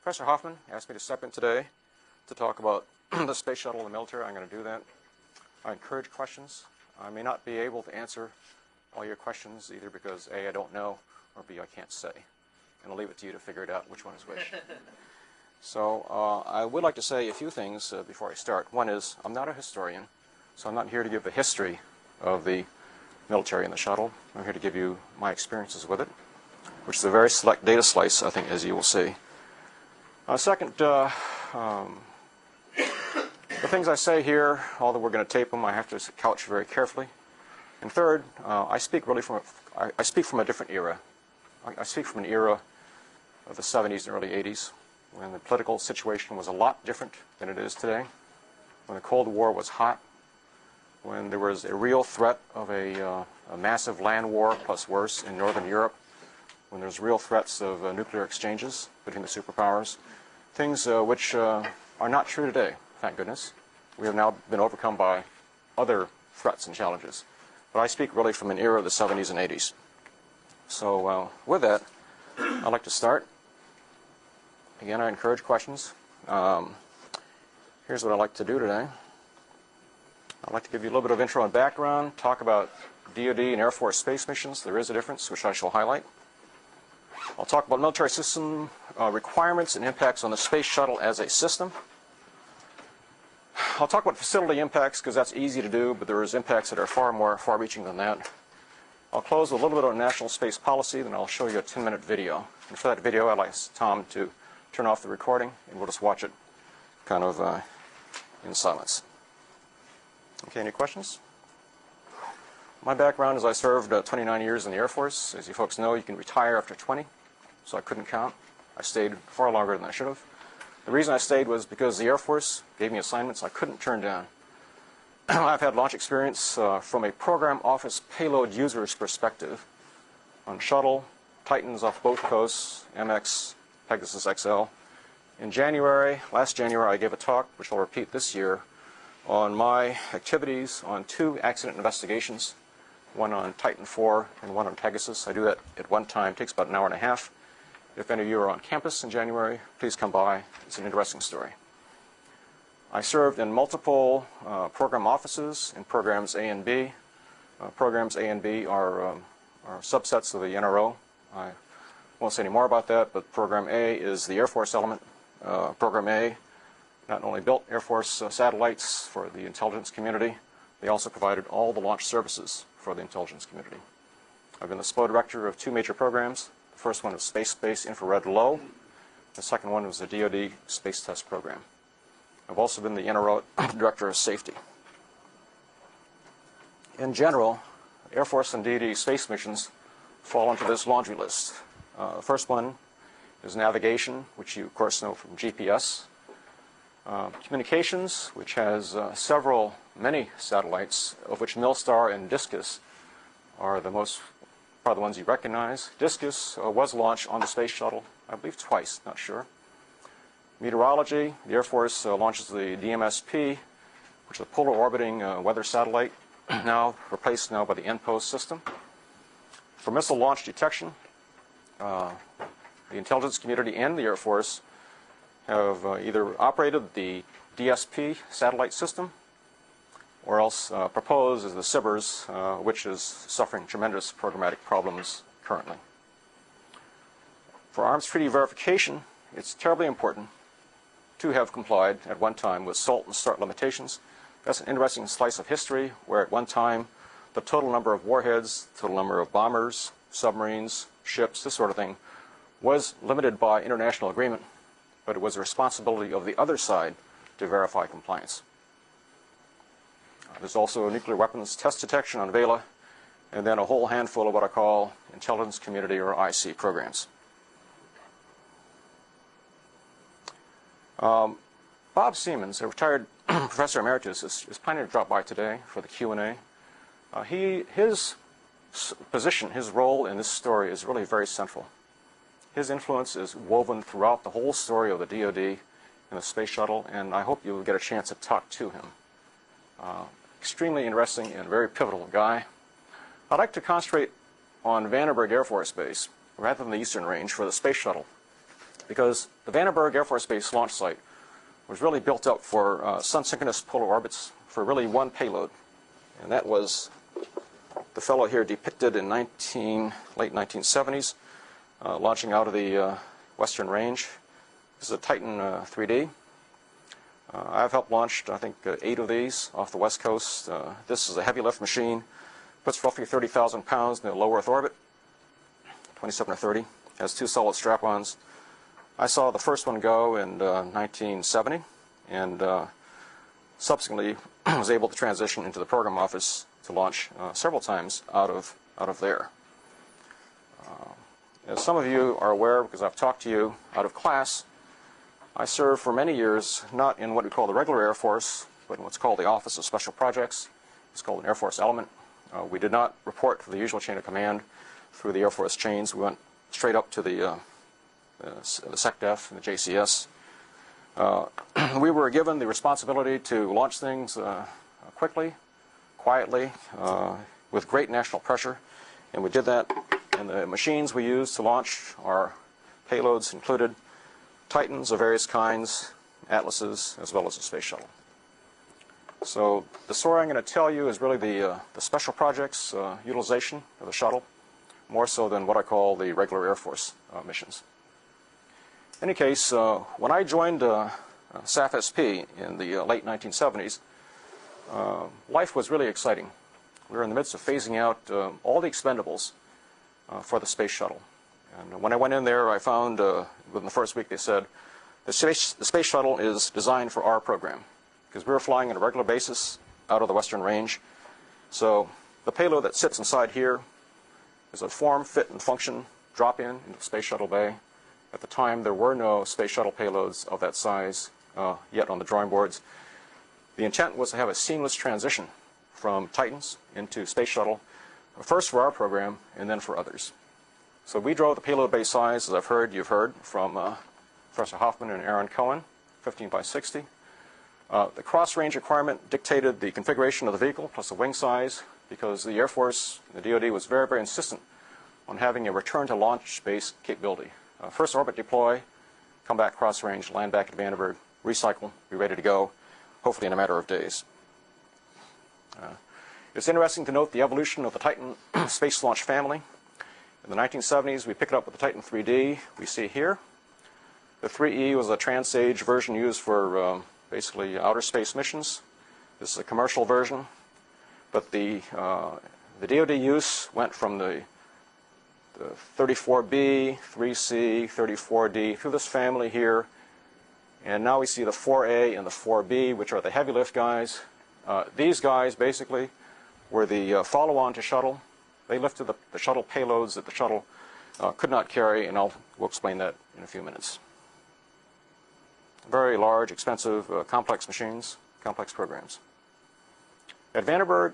Professor Hoffman asked me to step in today to talk about the space shuttle and the military. I'm going to do that. I encourage questions. I may not be able to answer all your questions, either because A, I don't know, or B, I can't say. And I'll leave it to you to figure it out which one is which. So I would like to say a few things before I start. One is, I'm not a historian, so I'm not here to give the history of the military and the shuttle. I'm here to give you my experiences with it, which is a very select data slice, I think, as you will see. Second, the things I say here, although we're going to tape them, I have to couch very carefully. And third, I speak from a different era. I speak from an era of the 70s and early 80s, when the political situation was a lot different than it is today, when the Cold War was hot, when there was a real threat of a massive land war, plus worse, in Northern Europe, when there's real threats of nuclear exchanges between the superpowers, things which are not true today, thank goodness. We have now been overcome by other threats and challenges. But I speak really from an era of the 70s and 80s. So with that, I'd like to start. Again, I encourage questions. Here's what I'd like to do today. I'd like to give you a little bit of intro and background, talk about DoD and Air Force space missions. There is a difference, which I shall highlight. I'll talk about military system requirements and impacts on the space shuttle as a system. I'll talk about facility impacts because that's easy to do, but there is impacts that are far more far-reaching than that. I'll close with a little bit on national space policy, then I'll show you a 10-minute video. And for that video, I'd like Tom to turn off the recording, and we'll just watch it kind of in silence. Okay, any questions? My background is I served 29 years in the Air Force. As you folks know, you can retire after 20, so I couldn't count. I stayed far longer than I should have. The reason I stayed was because the Air Force gave me assignments I couldn't turn down. I've had launch experience from a program office payload user's perspective on Shuttle, Titans off both coasts, MX, Pegasus XL. In last January, I gave a talk, which I'll repeat this year, on my activities on 2 accident investigations, one on Titan 4 and one on Pegasus. I do that at one time. It takes about an hour and a half. If any of you are on campus in January, please come by. It's an interesting story. I served in multiple program offices in programs A and B. Programs A and B are subsets of the NRO. I won't say any more about that, but Program A is the Air Force element. Program A not only built Air Force satellites for the intelligence community, they also provided all the launch services for the intelligence community. I've been the SPO director of 2 major programs. The first one was Space-Based Infrared Low. The second one was the DoD Space Test Program. I've also been the NRO director of safety. In general, Air Force and DoD space missions fall into this laundry list. The first one is navigation, which you, of course, know from GPS. Communications, which has many satellites, of which Milstar and Discus are probably the ones you recognize. Discus was launched on the space shuttle, I believe twice, not sure. Meteorology, the Air Force launches the DMSP, which is a polar orbiting weather satellite, replaced by the NPOS system. For missile launch detection, the intelligence community and the Air Force have either operated the DSP satellite system or else proposed as the SBIRS, which is suffering tremendous programmatic problems currently. For arms treaty verification, it's terribly important to have complied at one time with SALT and START limitations. That's an interesting slice of history where at one time the total number of warheads, total number of bombers, submarines, ships, this sort of thing, was limited by international agreement, but it was the responsibility of the other side to verify compliance. There's also nuclear weapons test detection on Vela, and then a whole handful of what I call intelligence community or IC programs. Bob Siemens, a retired professor emeritus, is planning to drop by today for the Q&A. His position, his role in this story is really very central. His influence is woven throughout the whole story of the DoD and the Space Shuttle, and I hope you'll get a chance to talk to him. Extremely interesting and very pivotal guy. I'd like to concentrate on Vandenberg Air Force Base rather than the Eastern Range for the Space Shuttle, because the Vandenberg Air Force Base launch site was really built up for sun-synchronous polar orbits for really one payload. And that was the fellow here depicted in late 1970s, launching out of the Western Range. This is a Titan 3D. I've helped launch, I think, 8 of these off the West Coast. This is a heavy lift machine. Puts roughly 30,000 pounds in the low Earth orbit, 27 or 30. Has 2 solid strap-ons. I saw the first one go in 1970, and subsequently was able to transition into the program office to launch several times out of there. As some of you are aware, because I've talked to you out of class, I served for many years not in what we call the regular Air Force, but in what's called the Office of Special Projects. It's called an Air Force element. We did not report to the usual chain of command through the Air Force chains. We went straight up to the SecDef and the JCS. We were given the responsibility to launch things quickly, quietly, with great national pressure, and we did that. And the machines we used to launch our payloads included Titans of various kinds, Atlases, as well as the Space Shuttle. So the story I'm going to tell you is really the special projects utilization of the shuttle, more so than what I call the regular Air Force missions. In any case, when I joined SAF-SP in the late 1970s, life was really exciting. We were in the midst of phasing out all the expendables for the Space Shuttle. And when I went in there, I found within the first week they said, the Space Shuttle is designed for our program, because we were flying on a regular basis out of the Western Range. So the payload that sits inside here is a form, fit, and function drop-in into the Space Shuttle bay. At the time, there were no Space Shuttle payloads of that size yet on the drawing boards. The intent was to have a seamless transition from Titans into Space Shuttle, first for our program and then for others. So we drove the payload bay size, as you've heard from Professor Hoffman and Aaron Cohen, 15 by 60. The cross-range requirement dictated the configuration of the vehicle plus the wing size, because the Air Force, the DoD, was very, very insistent on having a return-to-launch space capability. First orbit deploy, come back cross-range, land back at Vandenberg, recycle, be ready to go, hopefully in a matter of days. It's interesting to note the evolution of the Titan space launch family. In the 1970s, we picked it up with the Titan 3D we see here. The 3E was a trans-age version used for basically outer space missions. This is a commercial version. But the DoD use went from the 34B, 3C, 34D through this family here. And now we see the 4A and the 4B, which are the heavy lift guys. These guys basically were the follow-on to shuttle. They lifted the shuttle payloads that the shuttle could not carry, and we'll explain that in a few minutes. Very large, expensive, complex machines, complex programs. At Vandenberg,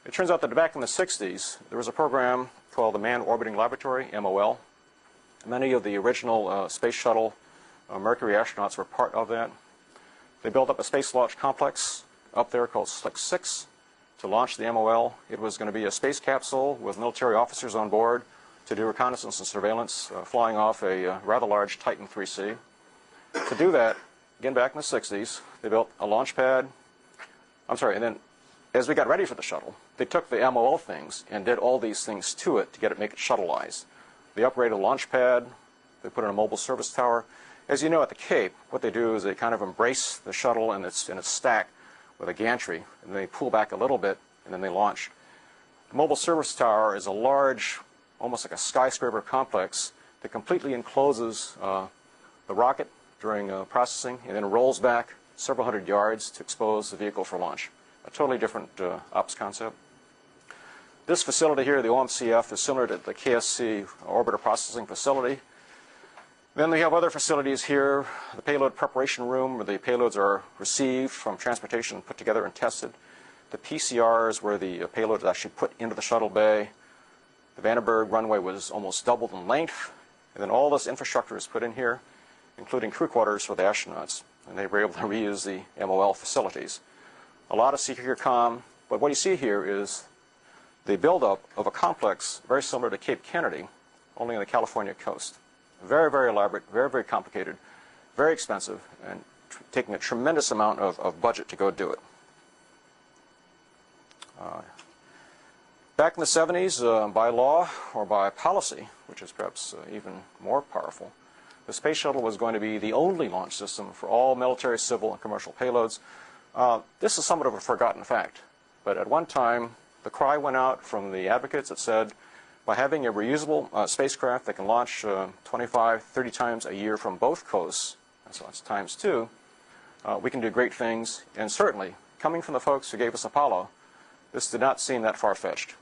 it turns out that back in the 60s, there was a program called the Manned Orbiting Laboratory, MOL. Many of the original Space Shuttle Mercury astronauts were part of that. They built up a space launch complex up there called Slick 6 to launch the MOL. It was going to be a space capsule with military officers on board to do reconnaissance and surveillance, flying off a rather large Titan 3C. To do that, again back in the 60s, they built a launch pad. And then as we got ready for the shuttle, they took the MOL things and did all these things to it to make it shuttleized. They upgraded the launch pad. They put in a mobile service tower. As you know, at the Cape, what they do is they kind of embrace the shuttle in its stack with a gantry, and they pull back a little bit, and then they launch. The mobile service tower is a large, almost like a skyscraper complex that completely encloses the rocket during processing, and then rolls back several hundred yards to expose the vehicle for launch. A totally different ops concept. This facility here, the OMCF, is similar to the KSC orbiter processing facility. Then we have other facilities here, the payload preparation room, where the payloads are received from transportation, put together and tested. The PCRs, where the payload is actually put into the shuttle bay. The Vandenberg runway was almost doubled in length. And then all this infrastructure is put in here, including crew quarters for the astronauts. And they were able to reuse the MOL facilities. A lot of secure comm, but what you see here is the buildup of a complex very similar to Cape Kennedy, only on the California coast. Very, very elaborate, very, very complicated, very expensive, and taking a tremendous amount of budget to go do it. Back in the 70s, by law or by policy, which is perhaps even more powerful, the Space Shuttle was going to be the only launch system for all military, civil, and commercial payloads. This is somewhat of a forgotten fact, but at one time, the cry went out from the advocates that said, by having a reusable spacecraft that can launch 25, 30 times a year from both coasts, so that's times 2, we can do great things. And certainly, coming from the folks who gave us Apollo, this did not seem that far-fetched.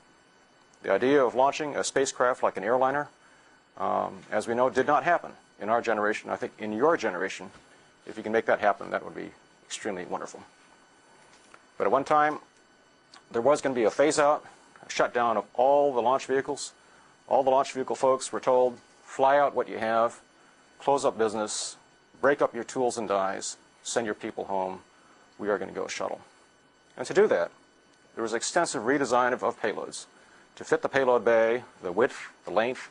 The idea of launching a spacecraft like an airliner, as we know, did not happen in our generation. I think in your generation, if you can make that happen, that would be extremely wonderful. But at one time, there was going to be a phase-out, a shutdown of all the launch vehicles. All the launch vehicle folks were told, fly out what you have, close up business, break up your tools and dies, send your people home. We are going to go shuttle. And to do that, there was extensive redesign of payloads to fit the payload bay, the width, the length,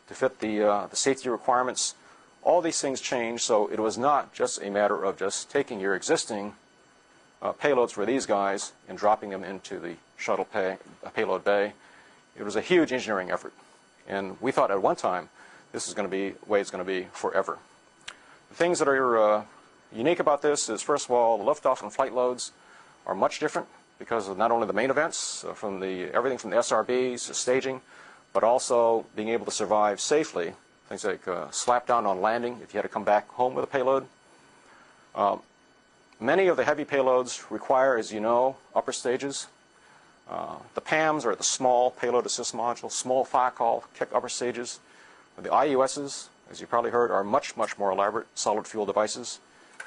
to fit the safety requirements. All these things changed, so it was not just a matter of just taking your existing payloads for these guys and dropping them into the shuttle payload bay. It was a huge engineering effort. And we thought at one time this is going to be the way it's going to be forever. The things that are unique about this is, first of all, the liftoff and flight loads are much different because of not only the main events, from everything from the SRBs to staging, but also being able to survive safely. Things like slap down on landing if you had to come back home with a payload. Many of the heavy payloads require, as you know, upper stages. The PAMs are the small payload assist module, small FICOL kick upper stages. The IUSs, as you probably heard, are much, much more elaborate solid fuel devices.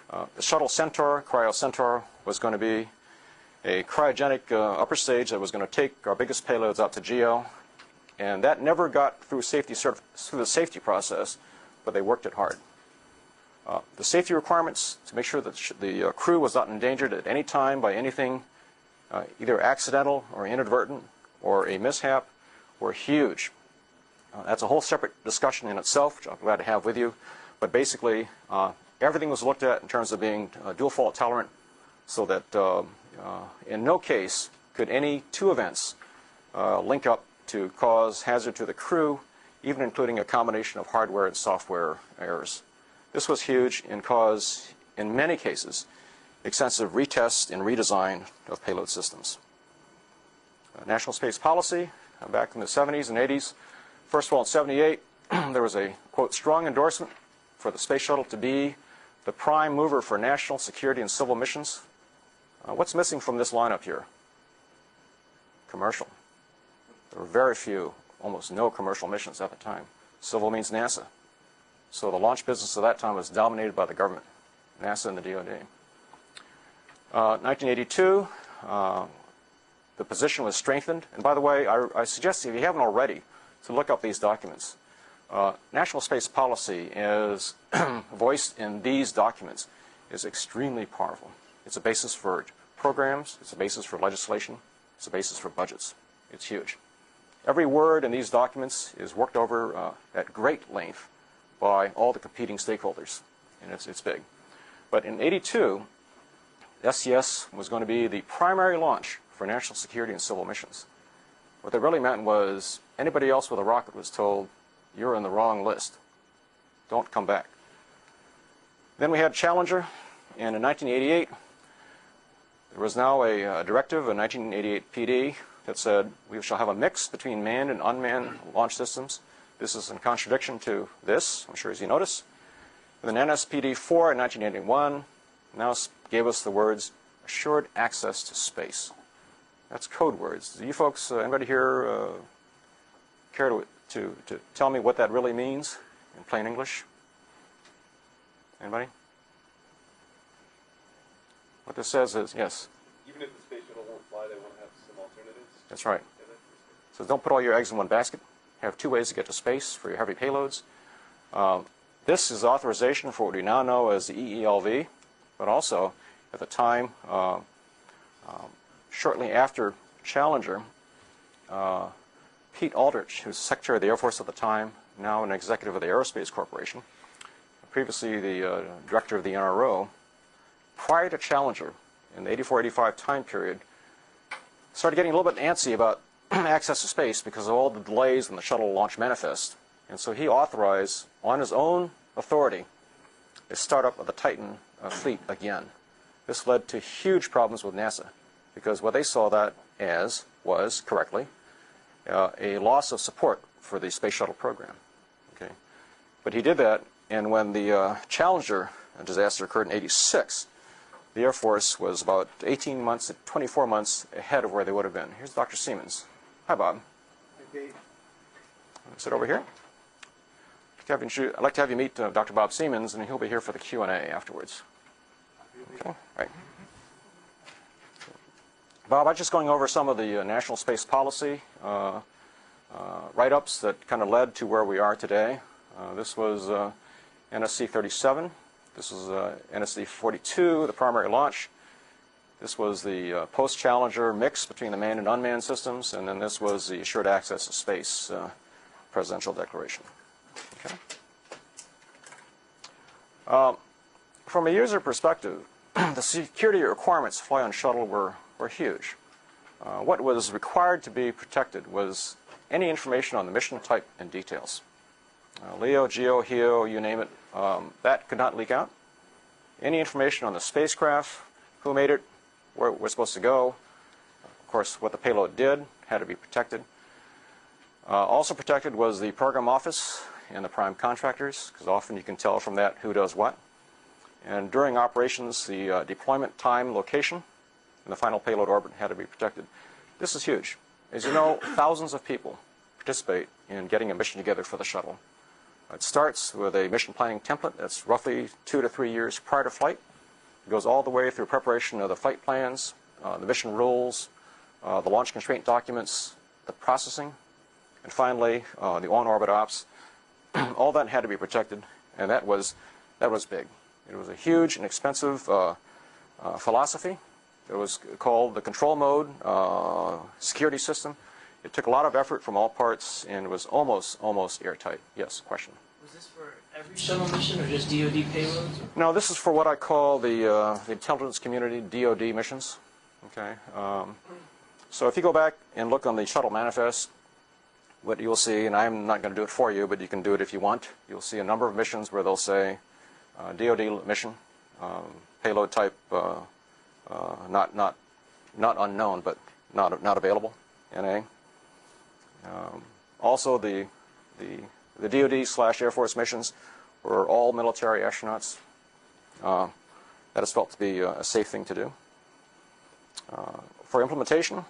The Shuttle Centaur, Cryo Centaur, was going to be a cryogenic upper stage that was going to take our biggest payloads out to GEO. And that never got through the safety process, but they worked it hard. The safety requirements to make sure that the crew was not endangered at any time by anything, either accidental or inadvertent or a mishap, were huge. That's a whole separate discussion in itself, which I'm glad to have with you. But basically, everything was looked at in terms of being dual fault tolerant, so that in no case could any two events link up to cause hazard to the crew, even including a combination of hardware and software errors. This was huge and caused, in many cases, extensive retest and redesign of payload systems. National space policy, back in the 70s and 80s. First of all, in 78, there was a, quote, strong endorsement for the Space Shuttle to be the prime mover for national security and civil missions. What's missing from this lineup here? Commercial. There were very few, almost no commercial missions at the time. Civil means NASA. So the launch business at that time was dominated by the government, NASA and the DoD. 1982, the position was strengthened. And by the way, I suggest if you haven't already, to look up these documents. National space policy is voiced in these documents is extremely powerful. It's a basis for programs. It's a basis for legislation. It's a basis for budgets. It's huge. Every word in these documents is worked over at great length by all the competing stakeholders, and it's big. But in '82, SCS was going to be the primary launch for national security and civil missions. What that really meant was anybody else with a rocket was told, you're on the wrong list. Don't come back. Then we had Challenger, and in 1988, there was now a directive, a 1988 PD, that said we shall have a mix between manned and unmanned launch systems. This is in contradiction to this, I'm sure as you notice. And then NSPD-4 in 1981 now gave us the words assured access to space. That's code words. Do you folks, anybody here care to tell me what that really means in plain English? Anybody? What this says is, yes? Even if the space shuttle won't fly, they want to have some alternatives? That's right. So don't put all your eggs in one basket. Have two ways to get to space for your heavy payloads. This is authorization for what we now know as the EELV, but also at the time, shortly after Challenger, Pete Aldrich, who was Secretary of the Air Force at the time, now an executive of the Aerospace Corporation, previously the director of the NRO, prior to Challenger, in the 84-85 time period, started getting a little bit antsy about access to space because of all the delays in the shuttle launch manifest. And so he authorized, on his own authority, a startup of the Titan fleet again. This led to huge problems with NASA because what they saw that as was, correctly, a loss of support for the Space Shuttle program. Okay? But he did that, and when the Challenger disaster occurred in '86, the Air Force was about 18 months to 24 months ahead of where they would have been. Here's Dr. Siemens. Hi, Bob. Hi, Dave. Sit over here. I'd like to have you meet Dr. Bob Siemens, and he'll be here for the Q&A afterwards. Okay, right. Bob, I'm just going over some of the national space policy write-ups that kind of led to where we are today. This was NSC 37. This was NSC 42, the primary launch. This was the post-Challenger mix between the manned and unmanned systems, and then this was the Assured Access to Space presidential declaration. Okay. From a user perspective, the security requirements to fly on shuttle were huge. What was required to be protected was any information on the mission type and details. LEO, GEO, HEO, you name it, that could not leak out. Any information on the spacecraft, who made it, where it was supposed to go, of course what the payload did, had to be protected. Also protected was the program office and the prime contractors, because often you can tell from that who does what. And during operations, the deployment time, location, and the final payload orbit had to be protected. This is huge. As you know, thousands of people participate in getting a mission together for the shuttle. It starts with a mission planning template that's roughly 2 to 3 years prior to flight. It goes all the way through preparation of the flight plans, the mission rules, the launch constraint documents, the processing, and finally the on-orbit ops. All that had to be protected, and that was big. It was a huge and expensive philosophy. It was called the control mode security system. It took a lot of effort from all parts, and it was almost airtight. Yes, question. Was this for every shuttle mission or just DoD payloads? No, this is for what I call the intelligence community, DoD missions. Okay. So if you go back and look on the shuttle manifest, what you'll see, and I'm not going to do it for you, but you can do it if you want, you'll see a number of missions where they'll say DoD mission, payload type not unknown, but not available, NA. Also, the DoD/Air Force missions were all military astronauts. That is felt to be a safe thing to do. For implementation,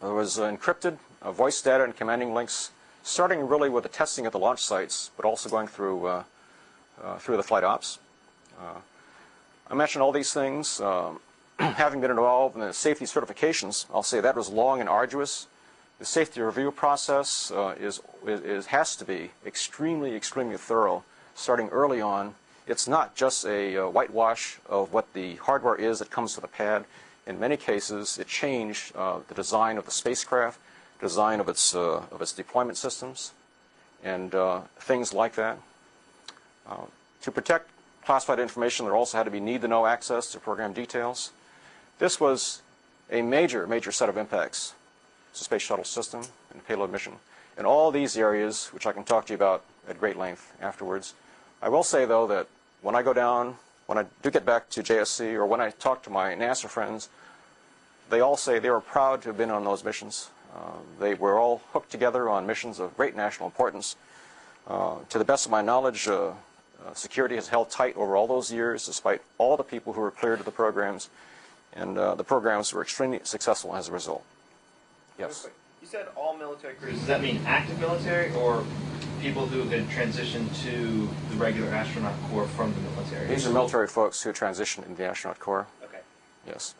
there was encrypted voice data and commanding links, starting really with the testing at the launch sites, but also going through the flight ops. I mentioned all these things. Having been involved in the safety certifications, I'll say that was long and arduous. The safety review process has to be extremely thorough, starting early on. It's not just a whitewash of what the hardware is that comes to the pad. In many cases, it changed the design of the spacecraft, design of its deployment systems, and things like that. To protect classified information, there also had to be need-to-know access to program details. This was a major set of impacts to the Space Shuttle system and payload mission. In all these areas, which I can talk to you about at great length afterwards, I will say, though, that when I go down, when I do get back to JSC, or when I talk to my NASA friends, they all say they were proud to have been on those missions. They were all hooked together on missions of great national importance. To the best of my knowledge, security has held tight over all those years, despite all the people who were cleared of the programs, and the programs were extremely successful as a result. Yes? You said all military careers. Does that mean active military or people who had transitioned to the regular astronaut corps from the military? These are military folks who transitioned into the astronaut corps. Okay. Yes.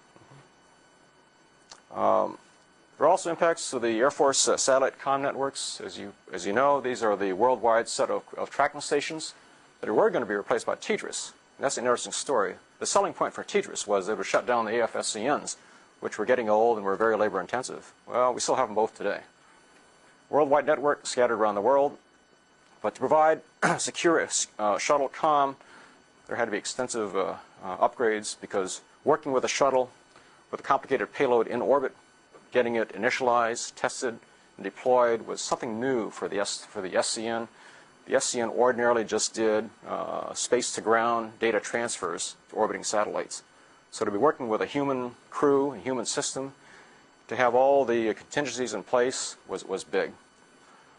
There are also impacts to the Air Force satellite comm networks. As you know, these are the worldwide set of tracking stations that were going to be replaced by TDRS. And that's an interesting story. The selling point for TDRS was it would shut down the AFSCNs, which were getting old and were very labor intensive. Well, we still have them both today. Worldwide network scattered around the world. But to provide secure shuttle comm, there had to be extensive upgrades, because working with a shuttle with a complicated payload in orbit, getting it initialized, tested, and deployed was something new for the SCN. The SCN ordinarily just did space-to-ground data transfers to orbiting satellites. So to be working with a human crew, a human system, to have all the contingencies in place was big.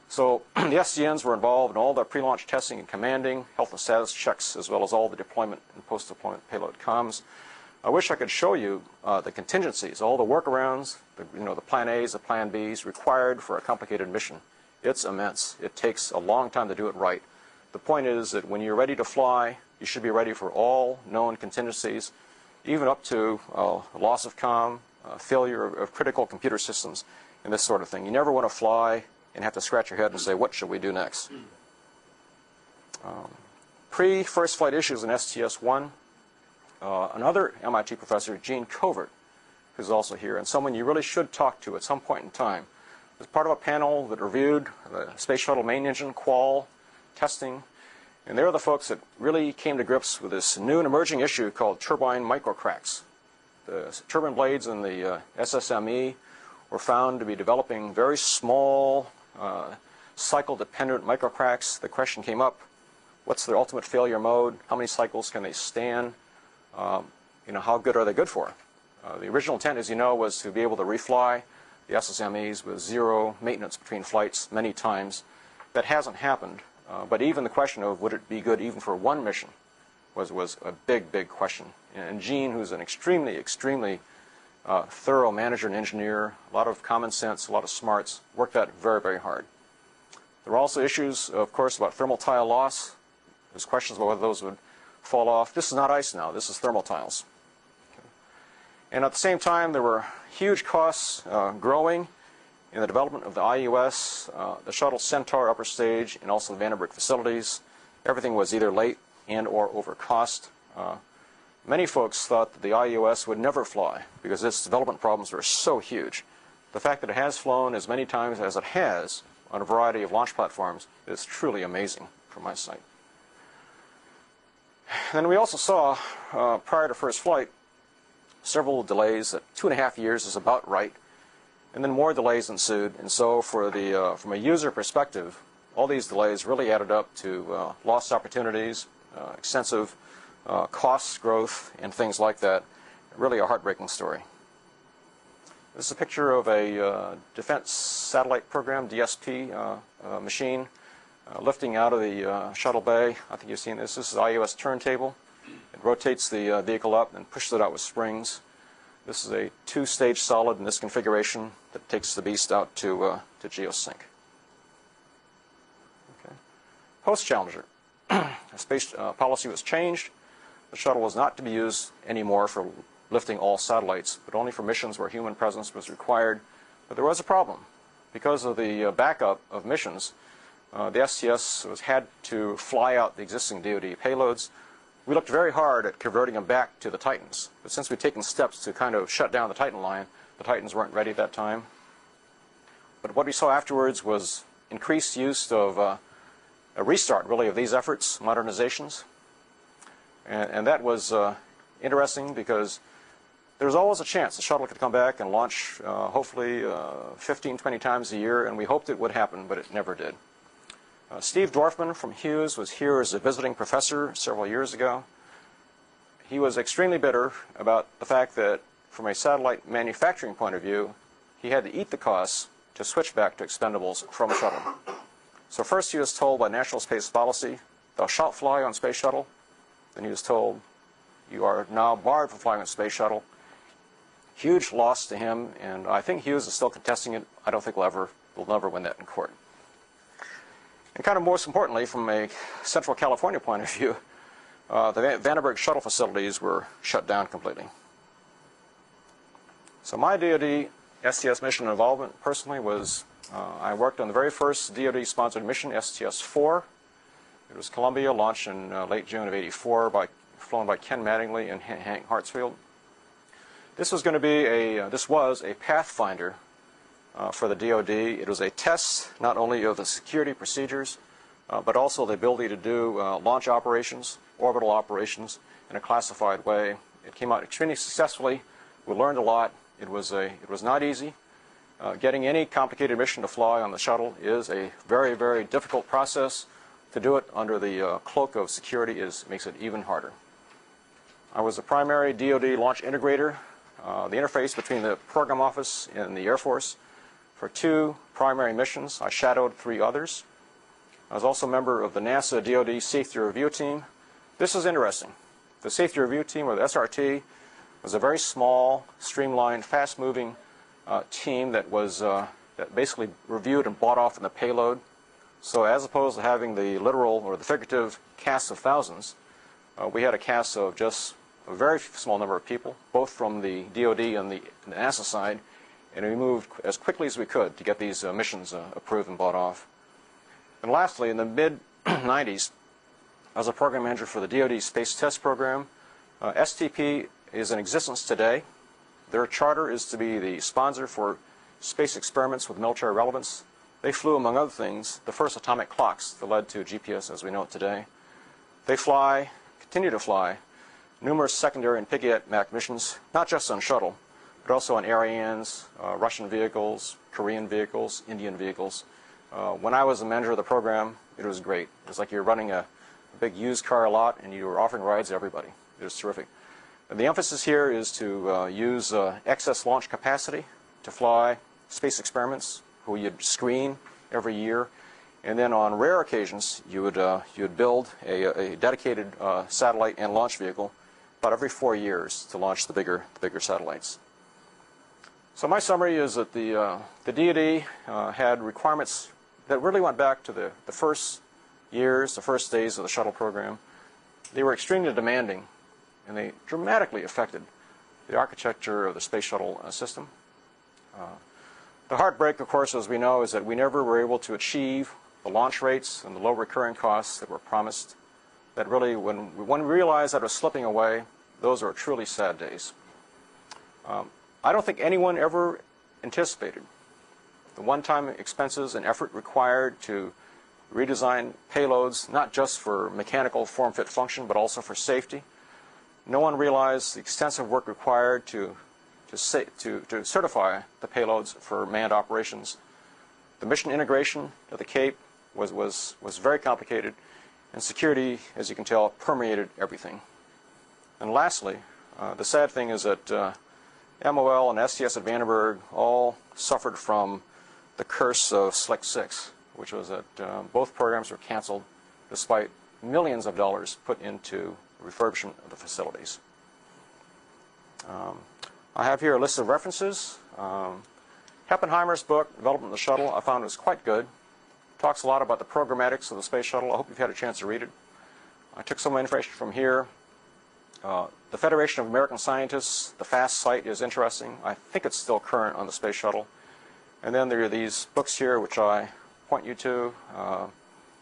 So the SCNs were involved in all the pre-launch testing and commanding, health and status checks, as well as all the deployment and post-deployment payload comms. I wish I could show you the contingencies, all the workarounds, the plan A's, the plan B's required for a complicated mission. It's immense. It takes a long time to do it right. The point is that when you're ready to fly, you should be ready for all known contingencies, even up to loss of comm, failure of critical computer systems, and this sort of thing. You never want to fly and have to scratch your head and say, what should we do next? Pre-first flight issues in STS-1, another MIT professor, Gene Covert, who's also here, and someone you really should talk to at some point in time, was part of a panel that reviewed the Space Shuttle main engine qual testing, and they're the folks that really came to grips with this new and emerging issue called turbine microcracks. The turbine blades in the SSME were found to be developing very small, cycle-dependent microcracks. The question came up, what's their ultimate failure mode? How many cycles can they stand? How good are they good for? The original intent, as you know, was to be able to refly the SSMEs with zero maintenance between flights many times. That hasn't happened. But even the question of would it be good even for one mission was a big, big question. And Gene, who's an extremely thorough manager and engineer, a lot of common sense, a lot of smarts, worked that very, very hard. There were also issues, of course, about thermal tile loss. There's questions about whether those would fall off. This is not ice now. This is thermal tiles. Okay. And at the same time, there were huge costs growing in the development of the IUS, the shuttle Centaur upper stage, and also the Vandenberg facilities. Everything was either late and or over cost. Many folks thought that the IUS would never fly because its development problems were so huge. The fact that it has flown as many times as it has on a variety of launch platforms is truly amazing from my sight. And we also saw, prior to first flight, several delays. 2.5 years is about right. And then more delays ensued. And so from a user perspective, all these delays really added up to lost opportunities, extensive cost growth, and things like that. Really a heartbreaking story. This is a picture of a Defense Satellite Program, DSP, machine lifting out of the shuttle bay. I think you've seen this. This is the IUS turntable. It rotates the vehicle up and pushes it out with springs. This is a 2-stage solid in this configuration that takes the beast out to geosync. Okay. Post-Challenger, space policy was changed. The shuttle was not to be used anymore for lifting all satellites, but only for missions where human presence was required. But there was a problem. Because of the backup of missions, the STS had to fly out the existing DoD payloads. We looked very hard at converting them back to the Titans. But since we'd taken steps to kind of shut down the Titan line, the Titans weren't ready at that time. But what we saw afterwards was increased use of a restart, really, of these efforts, modernizations. And that was interesting because there's always a chance the shuttle could come back and launch, hopefully, 15, 20 times a year, and we hoped it would happen, but it never did. Steve Dorfman from Hughes was here as a visiting professor several years ago. He was extremely bitter about the fact that, from a satellite manufacturing point of view, he had to eat the costs to switch back to expendables from a shuttle. So first he was told by National Space Policy, thou shalt fly on Space Shuttle. Then he was told, you are now barred from flying on Space Shuttle. Huge loss to him, and I think Hughes is still contesting it. I don't think we'll never win that in court. And kind of most importantly, from a Central California point of view, the Vandenberg shuttle facilities were shut down completely. So my DoD STS mission involvement personally was, I worked on the very first DoD-sponsored mission, STS-4. It was Columbia, launched in late June of '84, flown by Ken Mattingly and Hank Hartsfield. This was a pathfinder for the DoD. It was a test not only of the security procedures, but also the ability to do launch operations, orbital operations in a classified way. It came out extremely successfully. We learned a lot. It was not easy. Getting any complicated mission to fly on the shuttle is a very, very difficult process. To do it under the cloak of security makes it even harder. I was the primary DoD launch integrator, the interface between the program office and the Air Force for 2 primary missions. I shadowed 3 others. I was also a member of the NASA DoD Safety Review Team. This is interesting. The Safety Review Team, or the SRT, was a very small, streamlined, fast-moving team that was that basically reviewed and bought off in the payload. So as opposed to having the literal or the figurative cast of thousands, we had a cast of just a very small number of people, both from the DoD and the NASA side, and we moved as quickly as we could to get these missions approved and bought off. And lastly, in the mid-90s, I was a program manager for the DoD Space Test Program. STP is in existence today. Their charter is to be the sponsor for space experiments with military relevance. They flew, among other things, the first atomic clocks that led to GPS as we know it today. They continue to fly, numerous secondary and piggyback missions, not just on shuttle, but also on Arianes, Russian vehicles, Korean vehicles, Indian vehicles. When I was the manager of the program, it was great. It was like you're running a big used car lot and you were offering rides to everybody. It was terrific. And the emphasis here is to use excess launch capacity to fly space experiments, who you'd screen every year, and then on rare occasions you would build a dedicated satellite and launch vehicle about every 4 years to launch the bigger satellites. So my summary is that the DoD had requirements that really went back to the first years, the first days of the shuttle program. They were extremely demanding, and they dramatically affected the architecture of the space shuttle system. The heartbreak, of course, as we know, is that we never were able to achieve the launch rates and the low recurring costs that were promised. That really, when we realized that it was slipping away, those are truly sad days. I don't think anyone ever anticipated the one-time expenses and effort required to redesign payloads, not just for mechanical form, fit, function, but also for safety. No one realized the extensive work required to certify the payloads for manned operations. The mission integration of the Cape was very complicated, and security, as you can tell, permeated everything. And lastly, the sad thing is that MOL and STS at Vandenberg all suffered from the curse of Slick 6, which was that both programs were canceled despite millions of dollars put into refurbishment of the facilities. I have here a list of references. Heppenheimer's book, Development of the Shuttle, I found was quite good. Talks a lot about the programmatics of the space shuttle. I hope you've had a chance to read it. I took some information from here. The Federation of American Scientists, the FAST site is interesting. I think it's still current on the space shuttle. And then there are these books here which I point you to,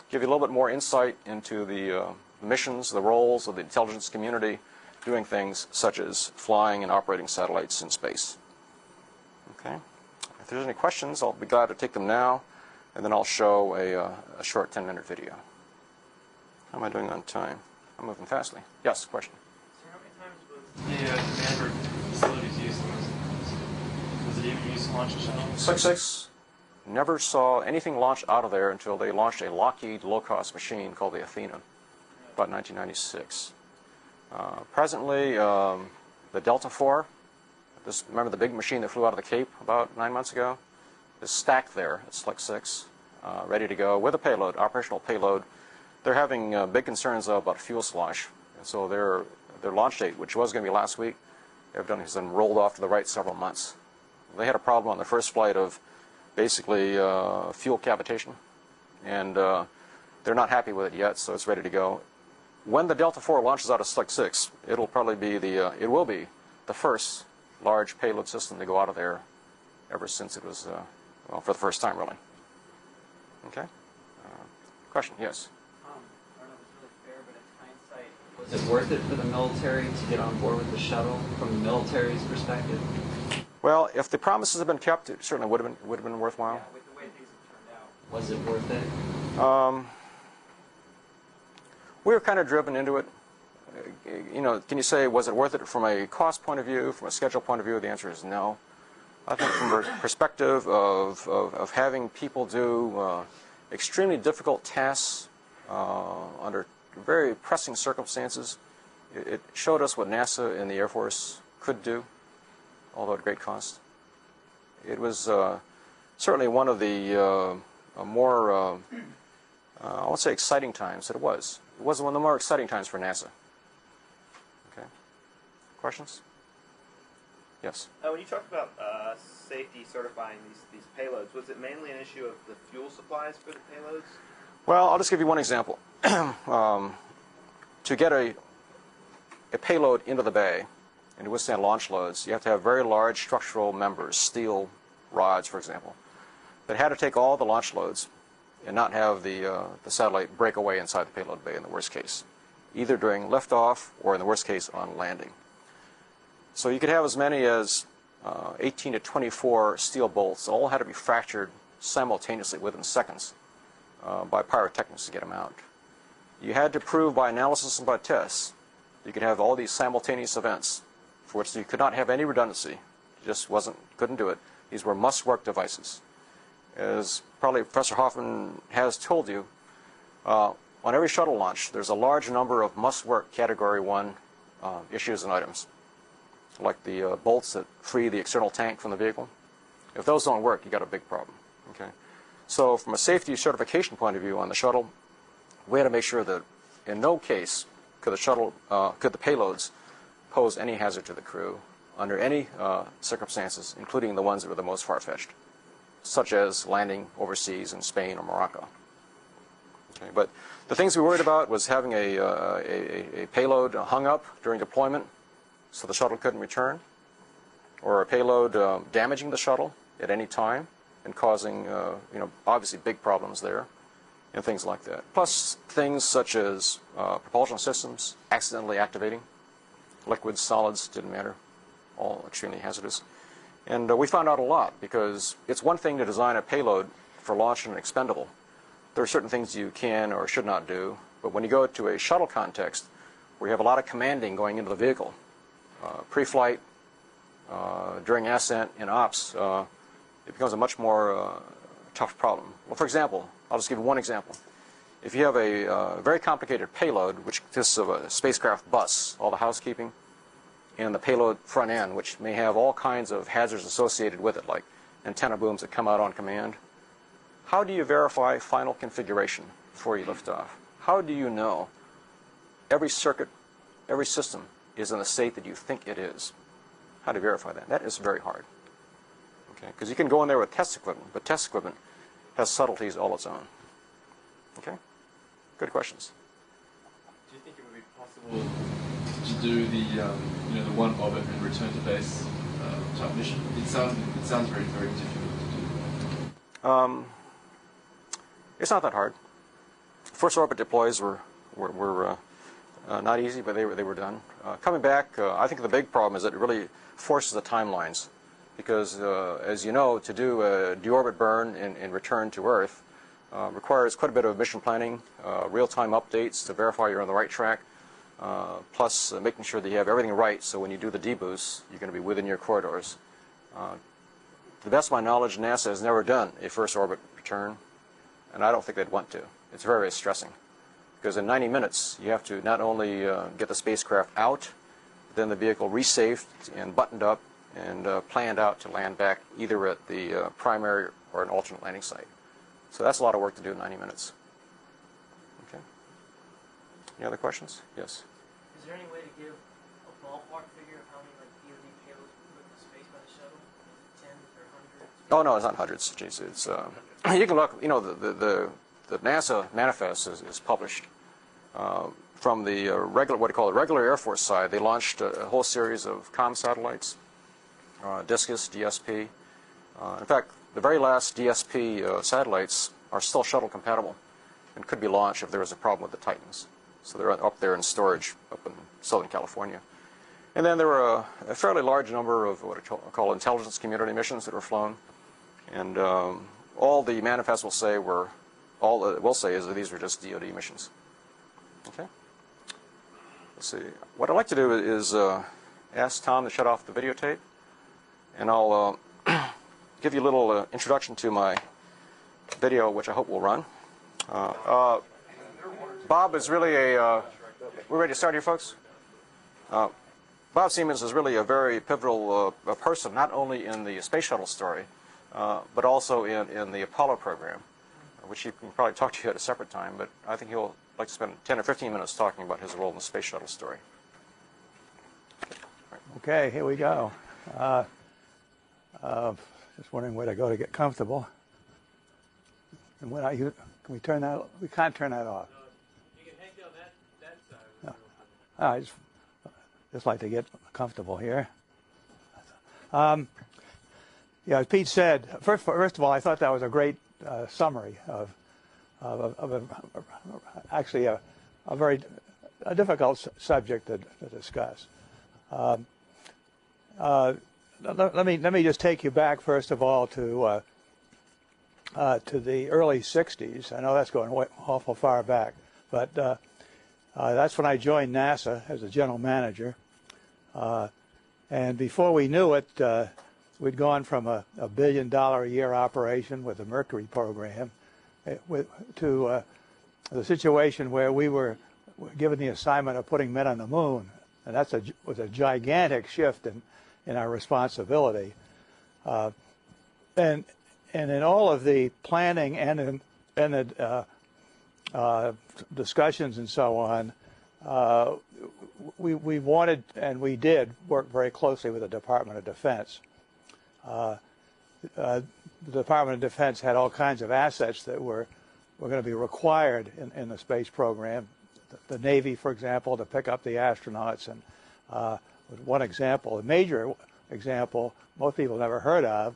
give you a little bit more insight into the missions, the roles of the intelligence community doing things such as flying and operating satellites in space. Okay. If there's any questions, I'll be glad to take them now, and then I'll show a short 10-minute video. How am I doing on time? I'm moving fastly. Yes, question. So how many times was the Vandenberg facilities used? Was it even used to launch a shuttle? Slick 6 never saw anything launched out of there until they launched a Lockheed low-cost machine called the Athena, about 1996. Presently, the Delta IV, remember the big machine that flew out of the Cape about 9 months ago, is stacked there at Slick 6, ready to go with a payload, operational payload. They're having big concerns about fuel slosh, and so their launch date, which was going to be last week, evidently has been rolled off to the right several months. They had a problem on the first flight of basically fuel cavitation, and they're not happy with it yet, so it's ready to go. When the Delta IV launches out of Slick 6, it'll probably be it will be the first large payload system to go out of there ever since it was, well, for the first time, really. Okay? Question? Yes? I don't know if it's really fair, but in hindsight, was it worth it for the military to get on board with the shuttle from the military's perspective? Well, if the promises have been kept, it certainly would have been worthwhile. Yeah, with the way things have turned out. Was it worth it? we were kind of driven into it. You know, can you say, was it worth it from a cost point of view, from a schedule point of view? The answer is no. I think from a perspective of having people do extremely difficult tasks under very pressing circumstances, it showed us what NASA and the Air Force could do, although at great cost. It was certainly one of the more, I won't say exciting times, but it was. It was one of the more exciting times for NASA. Okay. Questions? Yes. When you talked about safety certifying these payloads, was it mainly an issue of the fuel supplies for the payloads? Well, I'll just give you one example. To get a payload into the bay and to withstand launch loads, you have to have very large structural members, steel rods, for example, that had to take all the launch loads and not have the satellite break away inside the payload bay in the worst case, either during liftoff or in the worst case on landing. So you could have as many as 18 to 24 steel bolts. All had to be fractured simultaneously within seconds by pyrotechnics to get them out. You had to prove by analysis and by tests you could have all these simultaneous events for which you could not have any redundancy. You just couldn't do it. These were must-work devices. As probably Professor Hoffman has told you, on every shuttle launch, there's a large number of must-work Category 1 issues and items, like the bolts that free the external tank from the vehicle. If those don't work, you got a big problem. Okay. So from a safety certification point of view on the shuttle, we had to make sure that in no case could the payloads pose any hazard to the crew under any circumstances, including the ones that were the most far-fetched, such as landing overseas in Spain or Morocco. Okay. But the things we worried about was having a payload hung up during deployment so the shuttle couldn't return, or a payload damaging the shuttle at any time and causing, obviously big problems there, and things like that. Plus things such as propulsion systems accidentally activating. Liquids, solids, didn't matter. All extremely hazardous. And we found out a lot, because it's one thing to design a payload for launch and expendable. There are certain things you can or should not do, but when you go to a shuttle context where you have a lot of commanding going into the vehicle, pre-flight, during ascent, in ops, it becomes a much more tough problem. Well, for example, I'll just give you one example. If you have a very complicated payload, which consists of a spacecraft bus, all the housekeeping, and the payload front end, which may have all kinds of hazards associated with it, like antenna booms that come out on command, how do you verify final configuration before you lift off? How do you know every circuit, every system is in the state that you think it is? How do you verify that? That is very hard. Okay, because you can go in there with test equipment, but test equipment has subtleties all its own. Okay? Good questions. Do you think it would be possible to do the one orbit and return to base type mission? It sounds very, very difficult to do. It's not that hard. First orbit deploys were not easy, but they were done. Coming back, I think the big problem is that it really forces the timelines, because as you know, to do a deorbit burn and return to Earth requires quite a bit of mission planning, real-time updates to verify you're on the right track, plus making sure that you have everything right, so when you do the deboost, you're going to be within your corridors. To the best of my knowledge, NASA has never done a first orbit return, and I don't think they'd want to. It's very, very stressing, because in 90 minutes, you have to not only get the spacecraft out, then the vehicle resafed and buttoned up and planned out to land back either at the primary or an alternate landing site. So that's a lot of work to do in 90 minutes. Okay. Any other questions? Yes. Is there any way to give a ballpark figure of how many DoD payloads were put into space by the shuttle? Is it tens or hundreds? Oh no, it's not hundreds. Jeez, it's you can look. You know, the NASA manifest is published. From the regular Air Force side, they launched a whole series of comm satellites, Discus, DSP. In fact, the very last DSP satellites are still shuttle compatible and could be launched if there was a problem with the Titans. So they're up there in storage up in Southern California. And then there were a fairly large number of what I call intelligence community missions that were flown. And all the manifest will say is that these were just DoD missions. Okay. Let's see. What I'd like to do is ask Tom to shut off the videotape, and I'll give you a little introduction to my video, which I hope will run. Bob is really a... we're ready to start here, folks? Bob Siemens is really a very pivotal person, not only in the Space Shuttle story, but also in the Apollo program, which he can probably talk to you at a separate time, but I think he'll like to spend 10 or 15 minutes talking about his role in the Space Shuttle story. Okay, here we go. Just wondering where to go to get comfortable. And when can we turn that? We can't turn that off. You can hang down that side. No. I just like to get comfortable here. Yeah, as Pete said, first of all, I thought that was a great summary of actually a very difficult subject to discuss. Let me just take you back first of all to the early '60s. I know that's going awful far back, but that's when I joined NASA as a general manager. And before we knew it, we'd gone from a $1 billion a year operation with the Mercury program to the situation where we were given the assignment of putting men on the moon. And that was a gigantic shift in our responsibility. And in all of the planning and the discussions and so on, we wanted and we did work very closely with the Department of Defense. The Department of Defense had all kinds of assets that were going to be required in the space program. The Navy, for example, to pick up the astronauts, and one example, a major example most people never heard of,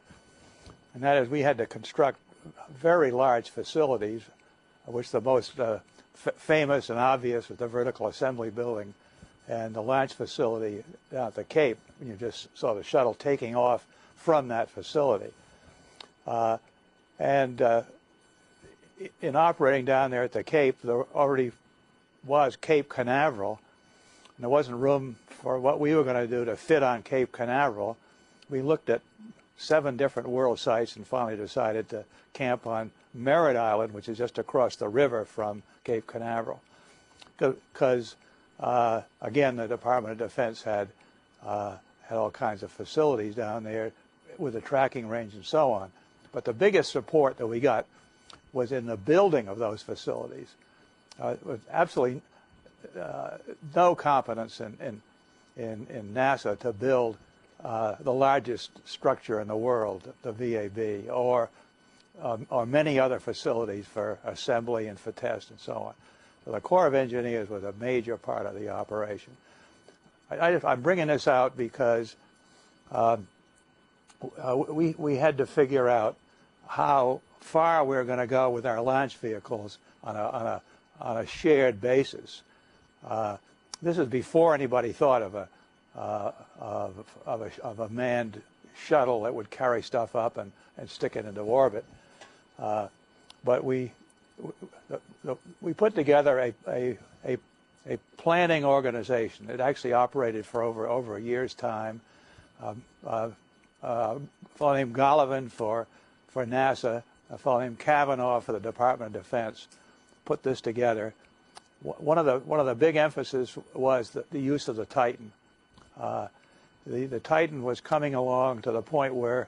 and that is we had to construct very large facilities, of which the most famous and obvious was the vertical assembly building and the launch facility down at the Cape. You just saw the shuttle taking off from that facility. And in operating down there at the Cape, there already was Cape Canaveral, and there wasn't room for what we were going to do to fit on Cape Canaveral. We looked at 7 different world sites and finally decided to camp on Merritt Island, which is just across the river from Cape Canaveral. Because, again, the Department of Defense had all kinds of facilities down there with a tracking range and so on. But the biggest support that we got was in the building of those facilities. With absolutely no competence in NASA to build the largest structure in the world, the VAB, or many other facilities for assembly and for test and so on. So the Corps of Engineers was a major part of the operation. I'm bringing this out because we had to figure out how far we were going to go with our launch vehicles on a shared basis. This is before anybody thought of a manned shuttle that would carry stuff up and stick it into orbit. But we put together a planning organization. It actually operated for over a year's time. A fellow named Golovin for NASA, a fellow named Kavanaugh for the Department of Defense, put this together. One of the big emphasis was the use of the Titan. The Titan was coming along to the point where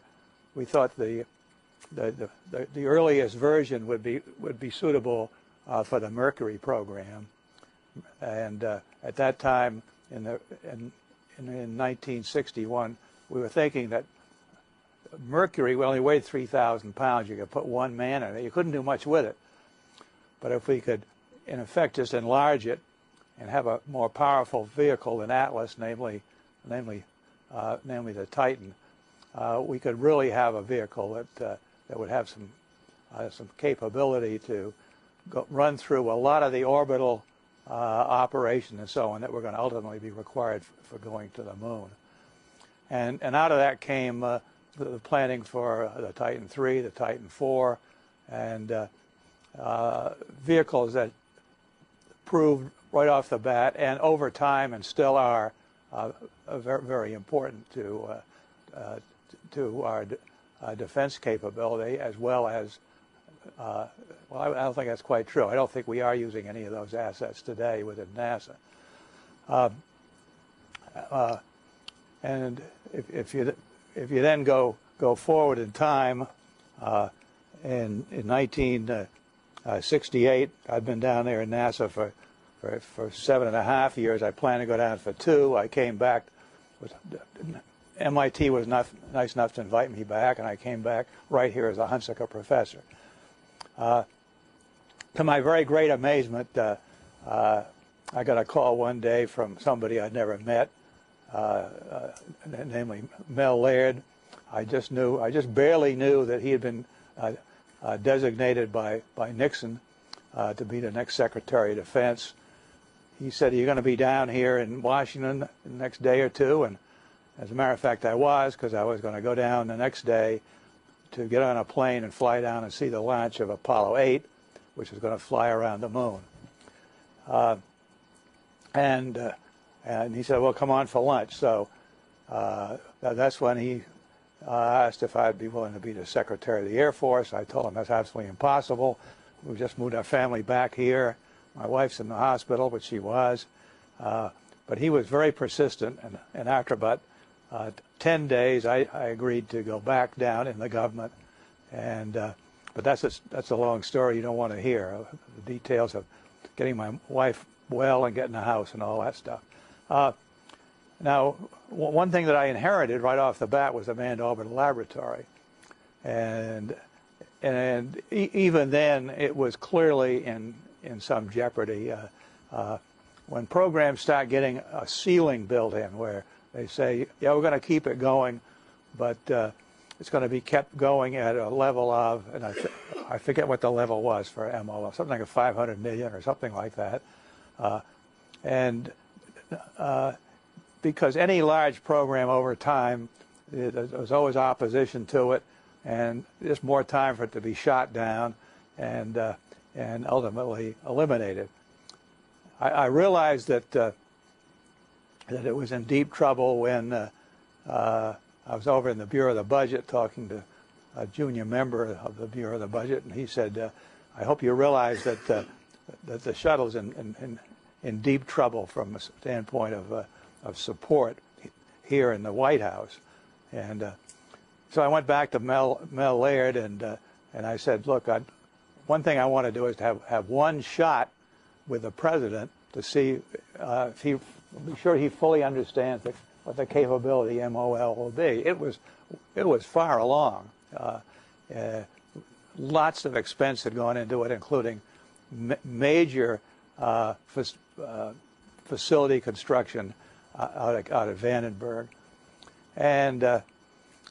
we thought the earliest version would be suitable for the Mercury program, and at that time in 1961 we were thinking that Mercury only weighed 3,000 pounds. You could put one man in it. You couldn't do much with it, but if we could in effect just enlarge it and have a more powerful vehicle than Atlas, namely the Titan, we could really have a vehicle that would have some capability to run through a lot of the orbital operation and so on that were going to ultimately be required for going to the moon. And out of that came the planning for the Titan III, the Titan IV, and vehicles that proved right off the bat, and over time, and still are very, very important to our defense capability, as well as, well, I don't think that's quite true. I don't think we are using any of those assets today within NASA. And if you then go forward in time, in 1968, I'd been down there in NASA for 7.5 years. I planned to go down for 2. I came back. MIT was nice enough to invite me back, and I came back right here as a Hunsaker professor. To my very great amazement, I got a call one day from somebody I'd never met, namely Mel Laird. I just barely knew that he had been designated by Nixon to be the next Secretary of Defense. He said, "You're going to be down here in Washington the next day or 2, and as a matter of fact, I was, because I was going to go down the next day to get on a plane and fly down and see the launch of Apollo 8, which was going to fly around the moon. And he said, "Well, come on for lunch." So that's when he asked if I'd be willing to be the Secretary of the Air Force. I told him that's absolutely impossible. We just moved our family back here. My wife's in the hospital, which she was. But he was very persistent, and after about 10 days, I agreed to go back down in the government. And but that's a long story you don't want to hear. The details of getting my wife well and getting a house and all that stuff. Now, one thing that I inherited right off the bat was the manned orbital laboratory, and even then, it was clearly in some jeopardy. When programs start getting a ceiling built in, where they say, "Yeah, we're going to keep it going, but it's going to be kept going at a level of," and I forget what the level was for MOL, something like 500 million or something like that, because any large program over time, there's always opposition to it, and just more time for it to be shot down and ultimately eliminated. I realized that it was in deep trouble when I was over in the Bureau of the Budget talking to a junior member of the Bureau of the Budget, and he said, "I hope you realize that the shuttle's in deep trouble from a standpoint of support here in the White House." And so I went back to Mel Laird, and I said, "Look, one thing I want to do is to have one shot with the president to see if he be sure he fully understands what the capability MOL will be." It was far along. Lots of expense had gone into it, including major facility construction out of Vandenberg. And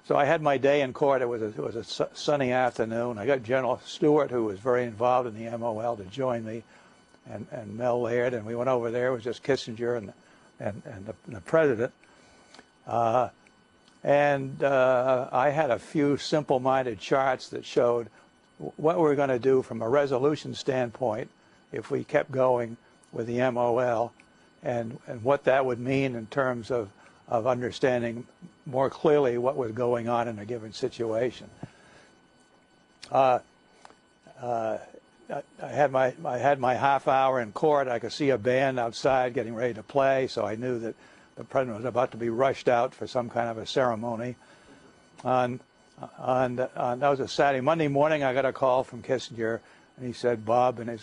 so I had my day in court. It was a sunny afternoon. I got General Stewart, who was very involved in the MOL, to join me, and Mel Laird, and we went over there. It was just Kissinger and the president. I had a few simple-minded charts that showed what we were going to do from a resolution standpoint if we kept going with the MOL, and what that would mean in terms of understanding more clearly what was going on in a given situation. I had my half hour in court. I could see a band outside getting ready to play, so I knew that the president was about to be rushed out for some kind of a ceremony. That was a Saturday. Monday morning, I got a call from Kissinger, and he said, "Bob," and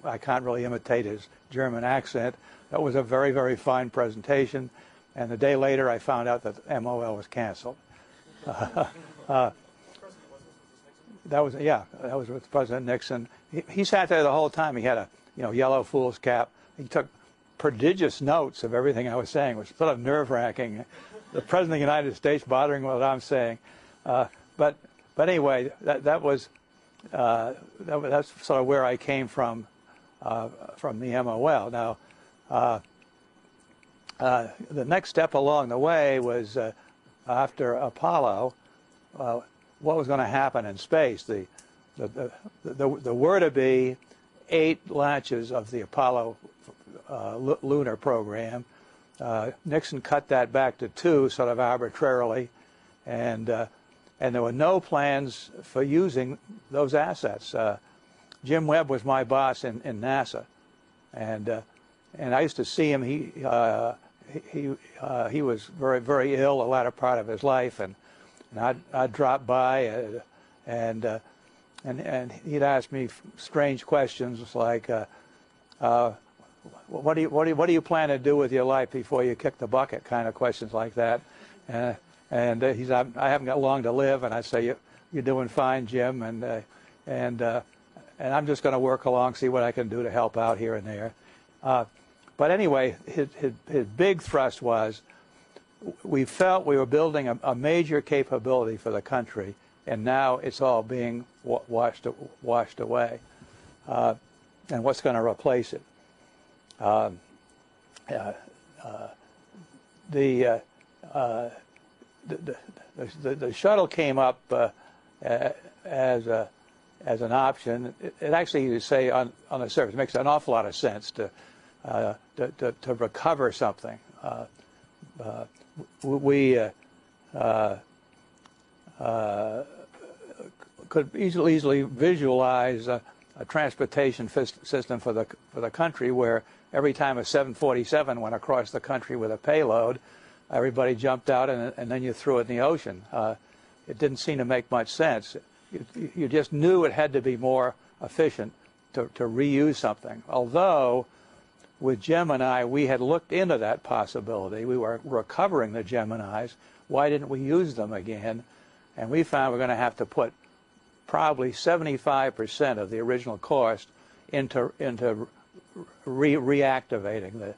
I can't really imitate his German accent, "that was a very, very fine presentation." And a day later, I found out that MOL was canceled. That was with President Nixon. He sat there the whole time. He had a yellow fool's cap. He took prodigious notes of everything I was saying, which was sort of nerve-wracking. The President of the United States bothering what I'm saying. But anyway, that's sort of where I came from the MOL. Now, the next step along the way was after Apollo, what was going to happen in space. There were to be 8 launches of the Apollo lunar program. Nixon cut that back to 2 sort of arbitrarily, and there were no plans for using those assets. Jim Webb was my boss in NASA, and I used to see him. He was very ill the latter part of his life, and I'd drop by, and he'd ask me strange questions like, what do you plan to do with your life before you kick the bucket? Kind of questions like that. And he said, I haven't got long to live, and I say, you're doing fine, Jim, and I'm just going to work along, see what I can do to help out here and there. But anyway, his big thrust was, we felt we were building a major capability for the country, and now it's all being washed away. And what's going to replace it? The shuttle came up as an option. It actually, you say on the surface, makes an awful lot of sense to recover something. We could easily visualize a transportation system for the country where every time a 747 went across the country with a payload, everybody jumped out and then you threw it in the ocean. It didn't seem to make much sense. You just knew it had to be more efficient to reuse something. Although, with Gemini, we had looked into that possibility. We were recovering the Geminis. Why didn't we use them again? And we found we're going to have to put probably 75% of the original cost into reactivating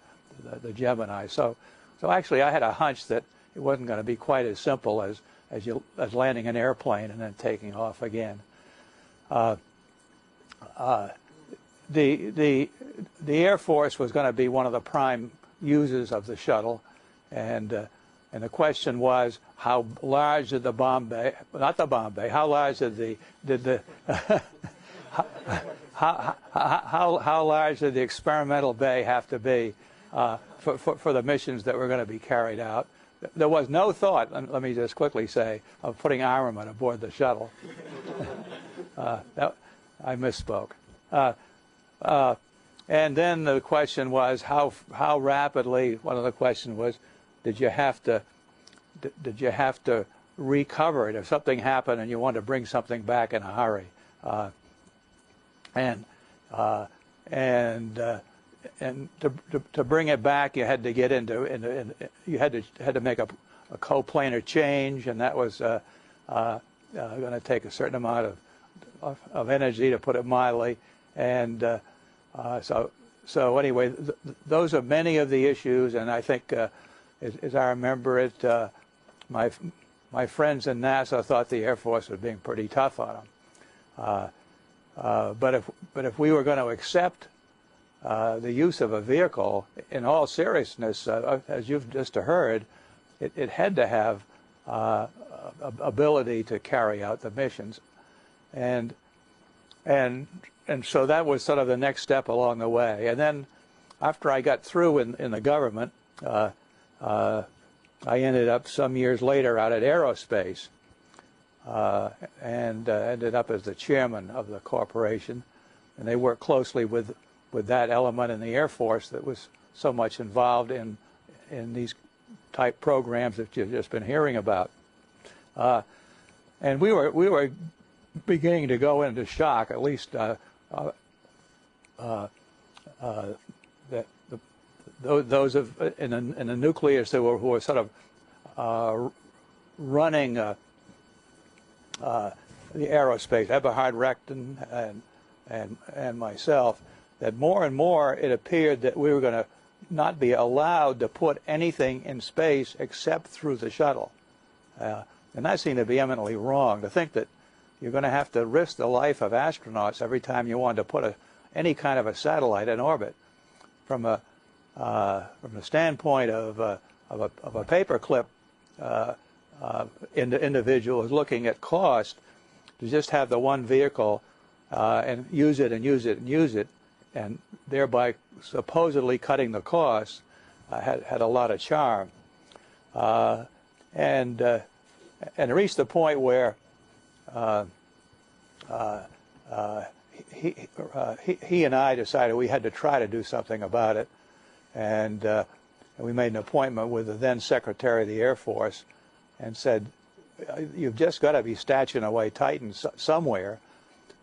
the Gemini. So actually, I had a hunch that it wasn't going to be quite as simple as landing an airplane and then taking off again. The Air Force was going to be one of the prime users of the shuttle, and the question was, how large did the bomb bay, not the bomb bay, how large how large did the experimental bay have to be for the missions that were going to be carried out? There was no thought, let me just quickly say, of putting armament aboard the shuttle. I misspoke. And then the question was how rapidly. One of the questions was, did you have to recover it if something happened and you wanted to bring something back in a hurry? And to bring it back, you had to get you had to make a coplanar change, and that was going to take a certain amount of energy, to put it mildly. And so anyway, those are many of the issues, and I think, as I remember it, my friends in NASA thought the Air Force was being pretty tough on them. But if we were going to accept the use of a vehicle, in all seriousness, as you've just heard, it had to have ability to carry out the missions, and so that was sort of the next step along the way. And then, after I got through in the government, I ended up some years later out at Aerospace, and ended up as the chairman of the corporation. And they worked closely with that element in the Air Force that was so much involved in these type programs that you've just been hearing about. And we were beginning to go into shock, at least those in the nucleus who were sort of running the aerospace, Eberhard Rechten and myself, that more and more it appeared that we were going to not be allowed to put anything in space except through the shuttle. And that seemed to be eminently wrong, to think that you're going to have to risk the life of astronauts every time you wanted to put any kind of a satellite in orbit. From the standpoint of a paperclip individual who's looking at cost, to just have the one vehicle and use it and use it and use it and thereby supposedly cutting the costs, had a lot of charm. And it reached the point where he and I decided we had to try to do something about it, and we made an appointment with the then Secretary of the Air Force and said, you've just got to be statching away Titans somewhere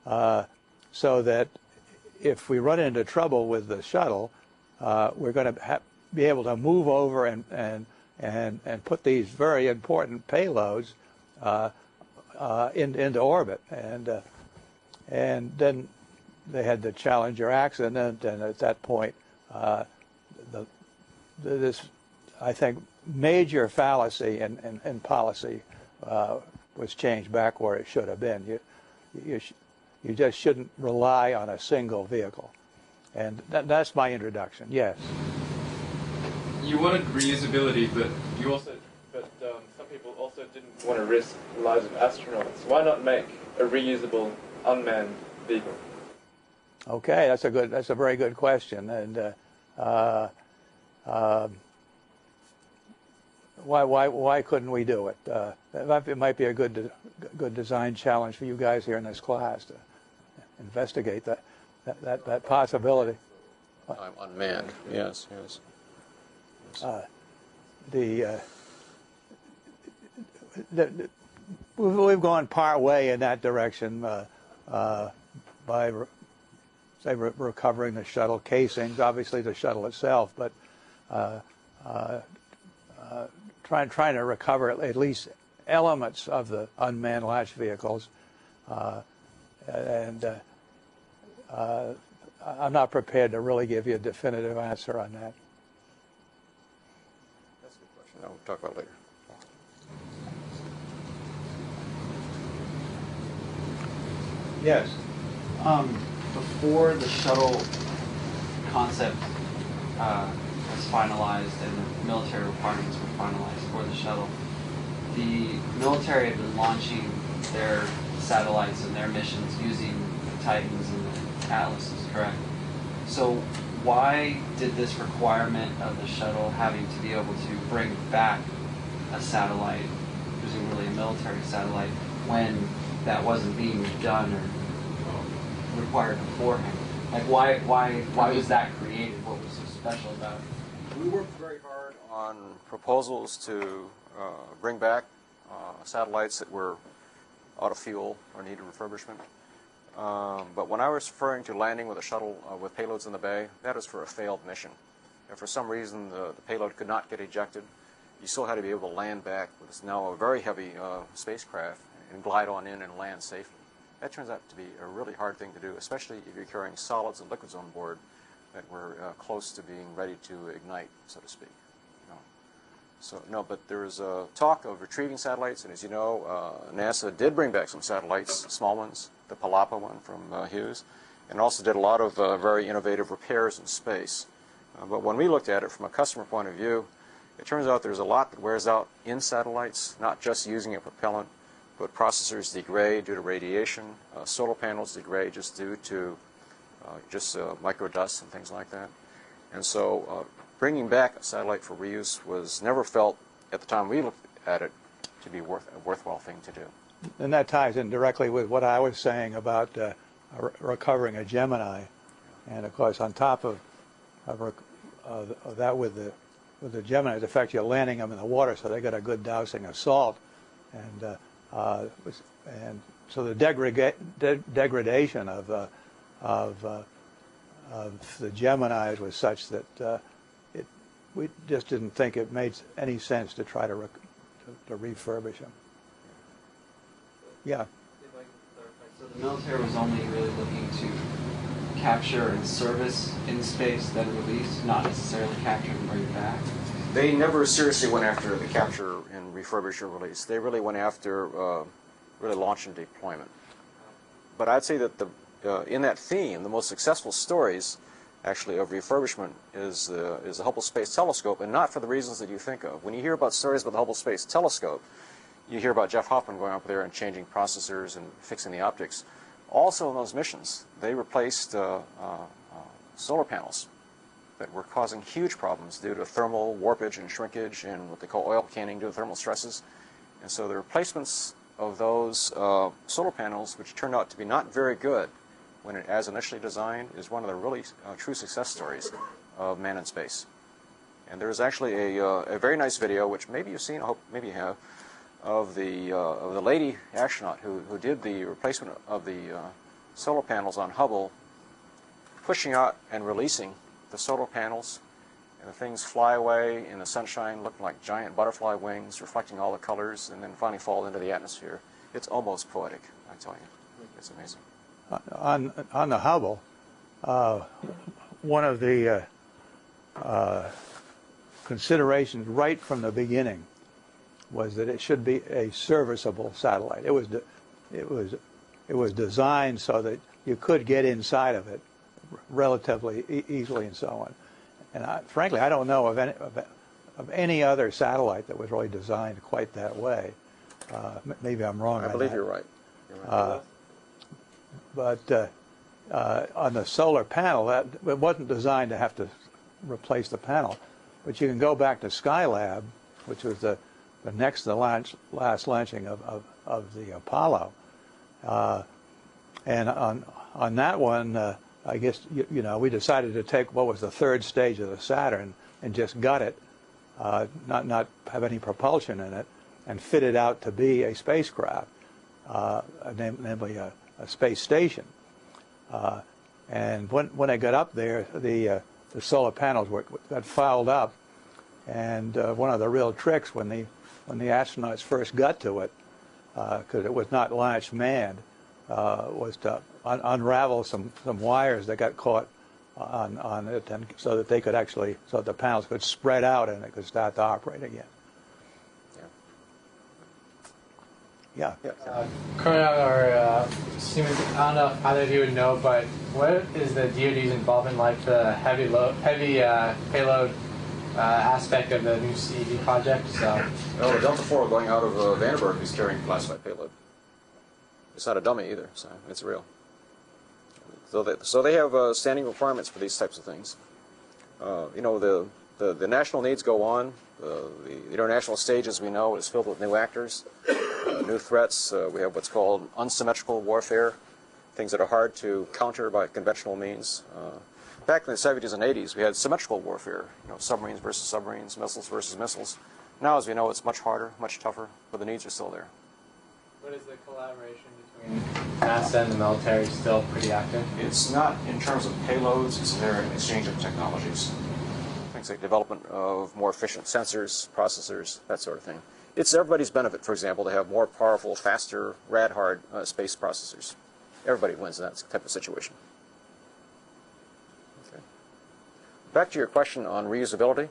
so that if we run into trouble with the shuttle, we're going to be able to move over and put these very important payloads into orbit. And then they had the Challenger accident, and at that point, this, I think, major fallacy in policy was changed back where it should have been. You just shouldn't rely on a single vehicle. And that's my introduction. Yes. You wanted reusability, but some people also didn't want to risk the lives of astronauts. Why not make a reusable unmanned vehicle? Okay, that's a very good question, and why couldn't we do it? It might be a good design challenge for you guys here in this class to investigate that possibility. Unmanned, yes. We've gone part way in that direction by recovering the shuttle casings, obviously the shuttle itself, but trying to recover at least elements of the unmanned launch vehicles, and I'm not prepared to really give you a definitive answer on that. That's a good question. We'll talk about it later. Yes. Before the shuttle concept was finalized and the military requirements were finalized for the shuttle, the military had been launching their satellites and their missions using the Titans and the Atlases, correct? So why did this requirement of the shuttle having to be able to bring back a satellite, presumably a military satellite, when that wasn't being done or required beforehand? Like, why was that created? What was so special about it? We worked very hard on proposals to bring back satellites that were out of fuel or needed refurbishment. But when I was referring to landing with a shuttle with payloads in the bay, that is for a failed mission. If for some reason the payload could not get ejected, you still had to be able to land back with this now a very heavy spacecraft and glide on in and land safely. That turns out to be a really hard thing to do, especially if you're carrying solids and liquids on board that were close to being ready to ignite, so to speak. So no, but there's talk of retrieving satellites, and as you know, NASA did bring back some satellites, small ones, the Palapa one from Hughes, and also did a lot of very innovative repairs in space. But when we looked at it from a customer point of view, it turns out there's a lot that wears out in satellites, not just using a propellant, but processors degrade due to radiation, solar panels degrade just due to microdust and things like that. And so bringing back a satellite for reuse was never felt, at the time we looked at it, to be a worthwhile thing to do. And that ties in directly with what I was saying about recovering a Gemini. And of course, on top of that, with the Gemini, the fact you're landing them in the water, so they got a good dousing of salt, and so the degradation of the Geminis was such that we just didn't think it made any sense to try to refurbish them. Yeah. If I can clarify, so the military was only really looking to capture and service in space, then release, not necessarily capture and bring back? They never seriously went after the capture and refurbish or release. They really went after really launch and deployment. But I'd say that in that theme, the most successful stories actually of refurbishment is the Hubble Space Telescope, and not for the reasons that you think of. When you hear about stories about the Hubble Space Telescope, you hear about Jeff Hoffman going up there and changing processors and fixing the optics. Also in those missions, they replaced solar panels that were causing huge problems due to thermal warpage and shrinkage and what they call oil canning due to thermal stresses. And so the replacements of those solar panels, which turned out to be not very good when it as initially designed, is one of the really true success stories of man in space. And there's actually a very nice video, which maybe you've seen, I hope maybe you have, of the lady astronaut who did the replacement of the solar panels on Hubble, pushing out and releasing the solar panels, and the things fly away in the sunshine, looking like giant butterfly wings, reflecting all the colors, and then finally fall into the atmosphere. It's almost poetic, I tell you. It's amazing. On the Hubble, one of the considerations right from the beginning was that it should be a serviceable satellite. It was designed so that you could get inside of it relatively easily and so on. And frankly, I don't know of any other satellite that was really designed quite that way. Maybe I'm wrong. I believe you're right. You're right. But on the solar panel, it wasn't designed to have to replace the panel. But you can go back to Skylab, which was the next to last launching of the Apollo, and on that one, I guess you know, we decided to take what was the third stage of the Saturn and just gut it, not have any propulsion in it, and fit it out to be a spacecraft, namely a space station. And when I got up there, the solar panels got fouled up, and one of the real tricks when the astronauts first got to it, because it was not launch manned, was to unravel some wires that got caught on it, and so that they could actually, so that the panels could spread out and it could start to operate again. Yeah. Currently, our students, I don't know if either of you would know, but what is the DoD's involvement like the heavy payload aspect of the new CEV project? So, well, the Delta IV going out of Vandenberg is carrying classified payload. It's not a dummy either, so it's real. So they have standing requirements for these types of things. You know, the national needs go on. The international stage, as we know, is filled with new actors, new threats. We have what's called unsymmetrical warfare, things that are hard to counter by conventional means. Back in the 70s and 80s, we had symmetrical warfare, you know, submarines versus submarines, missiles versus missiles. Now, as we know, it's much harder, much tougher, but the needs are still there. what is the collaboration between NASA and the military still pretty active? It's not in terms of payloads, it's their exchange of technologies. Things like development of more efficient sensors, processors, that sort of thing. It's everybody's benefit, for example, to have more powerful, faster, rad-hard space processors. Everybody wins in that type of situation. Okay. Back to your question on reusability,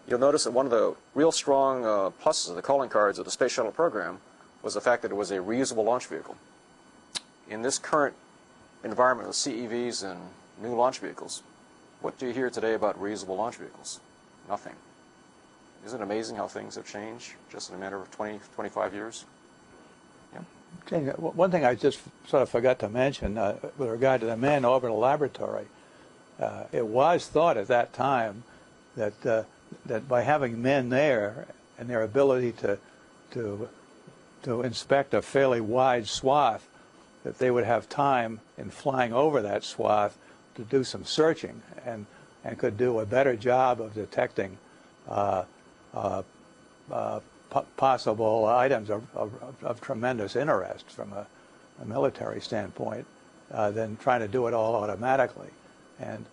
you'll notice that one of the real strong pluses of the calling cards of the Space Shuttle program was the fact that it was a reusable launch vehicle. In this current environment with CEVs and new launch vehicles, what do you hear today about reusable launch vehicles? Nothing. Isn't it amazing how things have changed just in a matter of 20, 25 years? Yeah. One thing I just sort of forgot to mention with regard to the Manned Orbital Laboratory, it was thought at that time that that by having men there and their ability to inspect a fairly wide swath, that they would have time in flying over that swath to do some searching and could do a better job of detecting possible items of tremendous interest from a military standpoint than trying to do it all automatically. And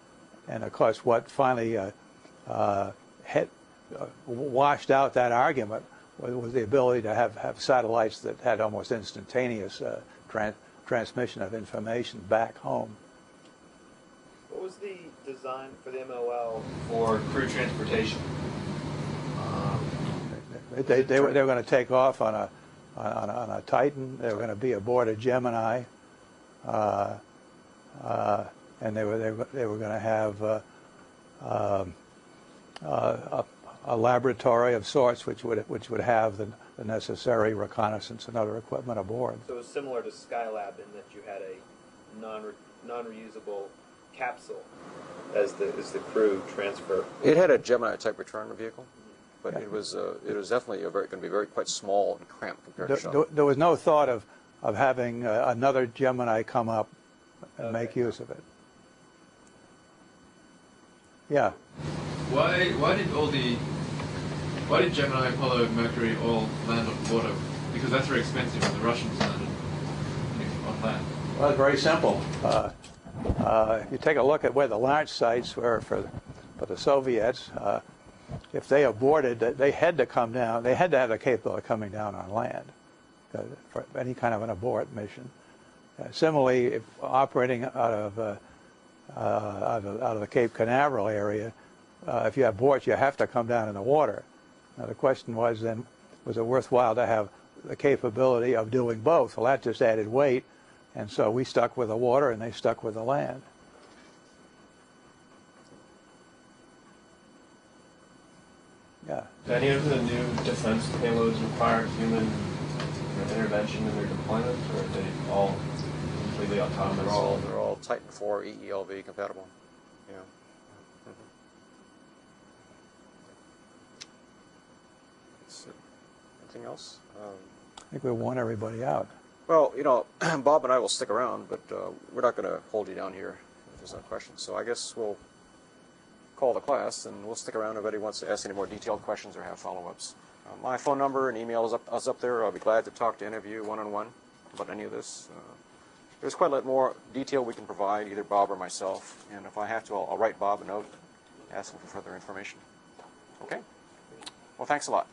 of course, what finally washed out that argument was the ability to have satellites that had almost instantaneous transmission of information back home. What was the design for the MOL for crew transportation? They were going to take off on a Titan. They were going to be aboard a Gemini, and they were going to have a laboratory of sorts, which would have the necessary reconnaissance and other equipment aboard. So it was similar to Skylab in that you had a non-reusable capsule as the crew transfer? It had a Gemini type return vehicle, but it was definitely going to be quite small and cramped compared to shuttle. There was no thought of having another Gemini come up and make use of it. Yeah. Why did Gemini, Apollo, Mercury all land on water? Because that's very expensive, and the Russians landed on land. Well, it's very simple. If you take a look at where the launch sites were for the Soviets, if they aborted, they had to come down. They had to have the capability of coming down on land for any kind of an abort mission. Similarly, if operating out of the Cape Canaveral area, if you abort, you have to come down in the water. Now the question was then, was it worthwhile to have the capability of doing both? Well, that just added weight, and so we stuck with the water, and they stuck with the land. Yeah. Do any of the new defense payloads require human intervention in their deployment, or are they all completely autonomous? They're all Titan 4 EELV compatible. Yeah. Anything else? I think we won everybody out. Well, you know, Bob and I will stick around, but we're not going to hold you down here if there's no questions. So I guess we'll call the class, and we'll stick around if anybody wants to ask any more detailed questions or have follow-ups. My phone number and email is up there. I'll be glad to talk to any of you one-on-one about any of this. There's quite a lot more detail we can provide, either Bob or myself. And if I have to, I'll write Bob a note, ask him for further information. Okay? Well, thanks a lot.